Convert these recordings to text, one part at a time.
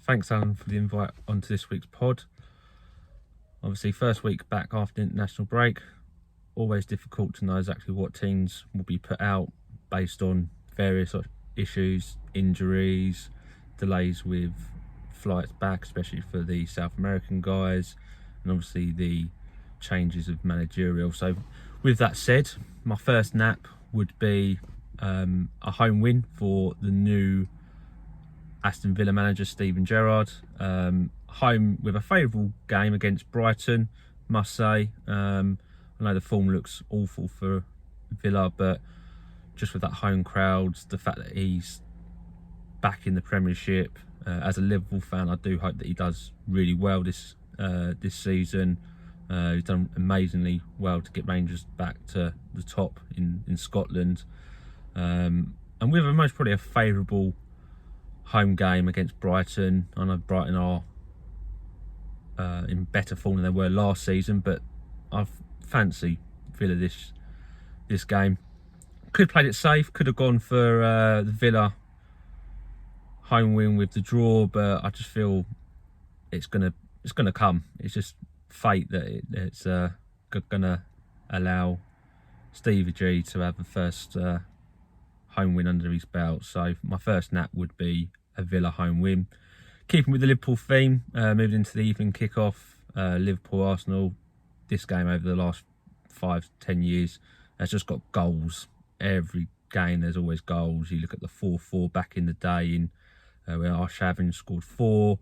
Thanks, Alan, for the invite onto this week's pod. Obviously, first week back after international break. Always difficult to know exactly what teams will be put out based on various issues, injuries, delays with flights back, especially for the South American guys, and obviously the changes of managerial. So with that said, my first nap would be a home win for the new Aston Villa manager Steven Gerrard, home with a favourable game against Brighton, must say. I know the form looks awful for Villa, but just with that home crowd, the fact that he's back in the Premiership, as a Liverpool fan, I do hope that he does really well this season. He's done amazingly well to get Rangers back to the top in Scotland, and with a most probably a favourable home game against Brighton. I know Brighton are in better form than they were last season, but I fancy Villa this game. Could have played it safe, could have gone for the Villa home win with the draw, but I just feel it's gonna come. It's just fate that it's gonna allow Stevie G to have the first home win under his belt. So my first nap would be a Villa home win. Keeping with the Liverpool theme, moving into the evening kickoff, Liverpool-Arsenal. This game over the last 5-10 years has just got goals. Every game there's always goals. You look at the 4-4 back in the day in where Arshavin scored 4.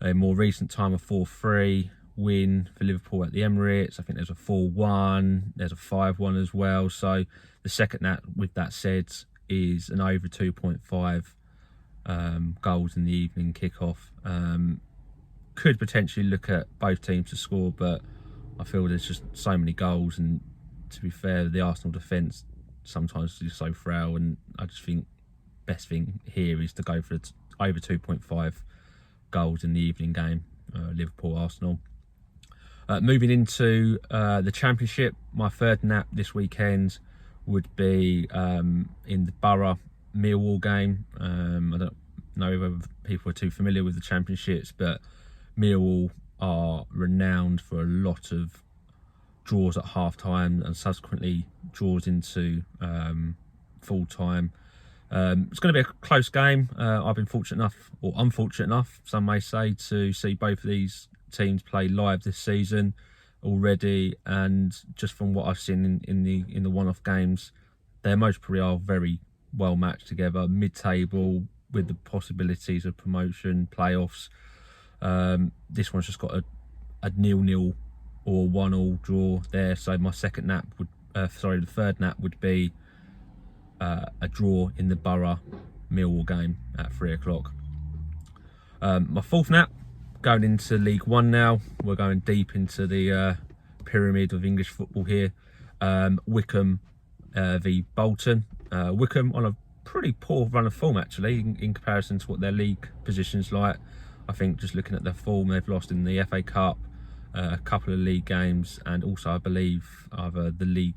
A more recent time, a 4-3 win for Liverpool at the Emirates. I think there's a 4-1. There's a 5-1 as well. So the second nap, with that said, is an over 2.5 goals in the evening kickoff. Could potentially look at both teams to score, but I feel there's just so many goals, and to be fair, the Arsenal defence sometimes is so frail, and I just think best thing here is to go for over 2.5 goals in the evening game, Liverpool-Arsenal. Moving into the Championship, my third nap this weekend would be in the Borough Millwall game. I don't know whether people are too familiar with the Championships, but Millwall are renowned for a lot of draws at half time and subsequently draws into full time. It's going to be a close game. I've been fortunate enough, or unfortunate enough, some may say, to see both of these teams play live this season already, and just from what I've seen in the one-off games, they most probably are very well matched together, mid-table with the possibilities of promotion, playoffs. This one's just got a 0-0 or 1-1 draw there. So my second nap would, the third nap would be a draw in the Borough Millwall game at 3 o'clock. My fourth nap, going into League One now. We're going deep into the pyramid of English football here. Wycombe v Bolton. Wycombe on a pretty poor run of form actually in comparison to what their league position's like. I think just looking at their form, they've lost in the FA Cup, a couple of league games, and also I believe either the League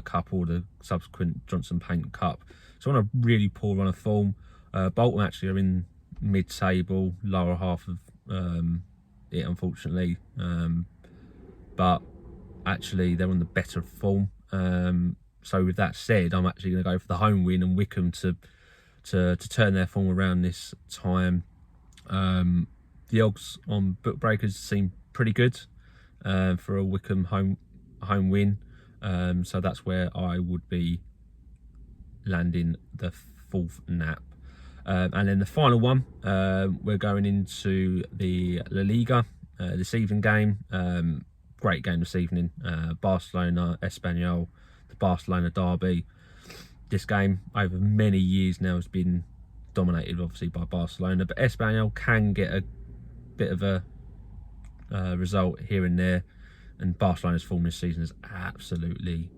Cup or the subsequent Johnson Paint Cup. So on a really poor run of form. Bolton actually are in mid-table, lower half of it unfortunately, but actually they're on the better form. So with that said, I'm actually going to go for the home win and Wycombe to turn their form around this time. The odds on Bookbreakrs seem pretty good for a Wycombe home win. So that's where I would be landing the fourth nap. And then the final one, we're going into the La Liga this evening game. Great game this evening. Barcelona, Espanyol, the Barcelona derby. This game over many years now has been dominated obviously by Barcelona, but Espanyol can get a bit of a result here and there, and Barcelona's form this season is absolutely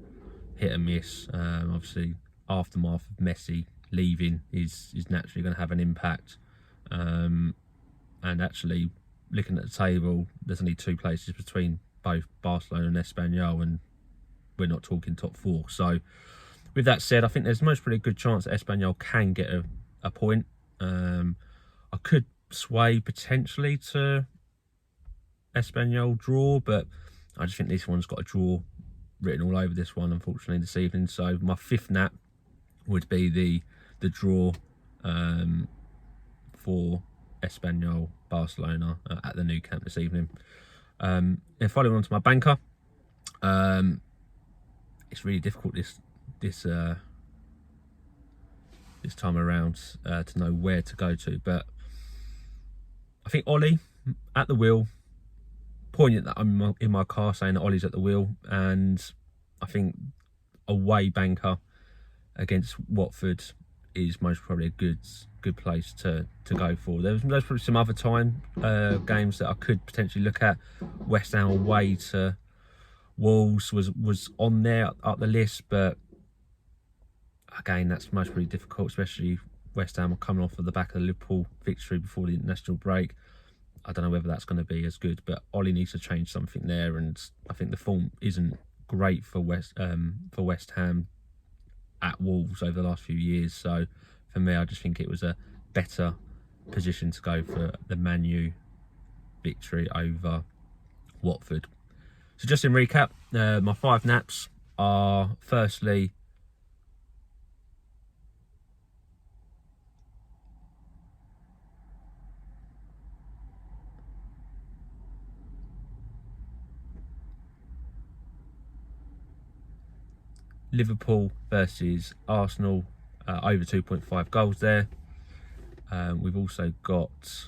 hit and miss. Obviously aftermath of Messi leaving is naturally going to have an impact, and actually looking at the table, there's only 2 places between both Barcelona and Espanyol, and we're not talking top 4. So with that said, I think there's most pretty good chance that Espanyol can get a point. I could sway potentially to Espanyol draw, but I just think this one's got a draw written all over this one, unfortunately, this evening. So my 5th nap would be the draw for Espanyol Barcelona at the Nou Camp this evening. And following on to my banker, it's really difficult this time around to know where to go to, but I think Ollie at the wheel, poignant that I'm in my car saying that Ollie's at the wheel, and I think away banker against Watford is most probably a good place to go for. There's probably some other games that I could potentially look at. West Ham away to Wolves was on there up the list, but again, that's most probably difficult, especially West Ham are coming off of the back of the Liverpool victory before the international break. I don't know whether that's going to be as good, but Ollie needs to change something there, and I think the form isn't great for West Ham at Wolves over the last few years. So for me, I just think it was a better position to go for the Man U victory over Watford. So just in recap, my 5 naps are firstly Liverpool versus Arsenal, over 2.5 goals there. We've also got